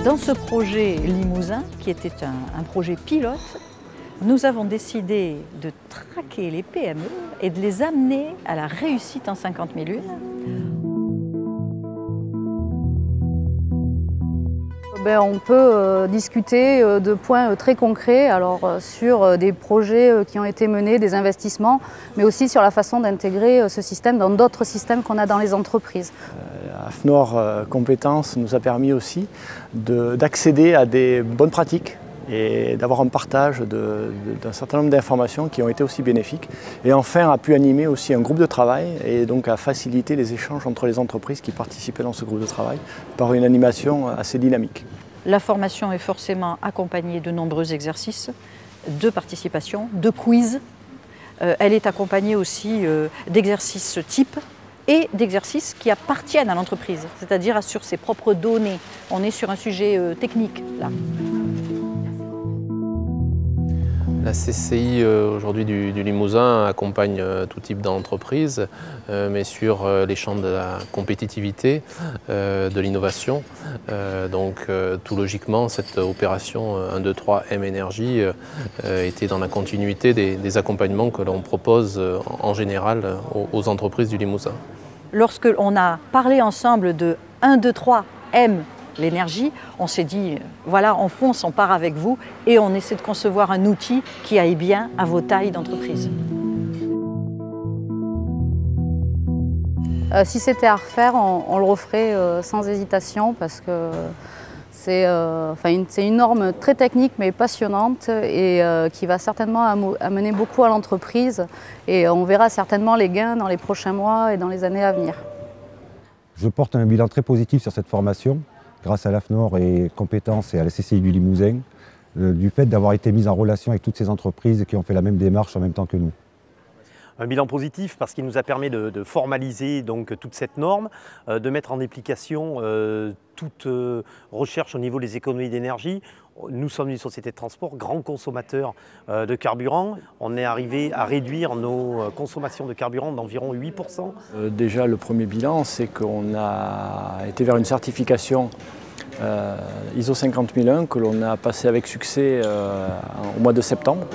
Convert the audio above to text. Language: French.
Dans ce projet Limousin, qui était un projet pilote, nous avons décidé de traquer les PME et de les amener à la réussite en 50 000 1. On peut discuter de points très concrets sur des projets qui ont été menés, des investissements, mais aussi sur la façon d'intégrer ce système dans d'autres systèmes qu'on a dans les entreprises. AFNOR Compétences nous a permis aussi d'accéder à des bonnes pratiques et d'avoir un partage d'un certain nombre d'informations qui ont été aussi bénéfiques. Et enfin a pu animer aussi un groupe de travail et donc à faciliter les échanges entre les entreprises qui participaient dans ce groupe de travail par une animation assez dynamique. La formation est forcément accompagnée de nombreux exercices, de participation, de quiz. Elle est accompagnée aussi d'exercices types et d'exercices qui appartiennent à l'entreprise, c'est-à-dire sur ses propres données. On est sur un sujet technique là. La CCI aujourd'hui du Limousin accompagne tout type d'entreprise, mais sur les champs de la compétitivité, de l'innovation. Tout logiquement, cette opération 1, 2, 3 M Énergie était dans la continuité des accompagnements que l'on propose en général aux entreprises du Limousin. Lorsque l'on a parlé ensemble de 1, 2, 3 M l'énergie, on s'est dit, voilà, on fonce, on part avec vous et on essaie de concevoir un outil qui aille bien à vos tailles d'entreprise. Si c'était à refaire, on le referait sans hésitation parce que c'est une norme très technique mais passionnante et qui va certainement amener beaucoup à l'entreprise et on verra certainement les gains dans les prochains mois et dans les années à venir. Je porte un bilan très positif sur cette formation, grâce à l'AFNOR et Compétences et à la CCI du Limousin, du fait d'avoir été mise en relation avec toutes ces entreprises qui ont fait la même démarche en même temps que nous. Un bilan positif parce qu'il nous a permis de formaliser donc toute cette norme, de mettre en application toute recherche au niveau des économies d'énergie. Nous sommes une société de transport, grand consommateur de carburant. On est arrivé à réduire nos consommations de carburant d'environ 8%. Déjà, le premier bilan, c'est qu'on a été vers une certification ISO 50001 que l'on a passé avec succès au mois de septembre.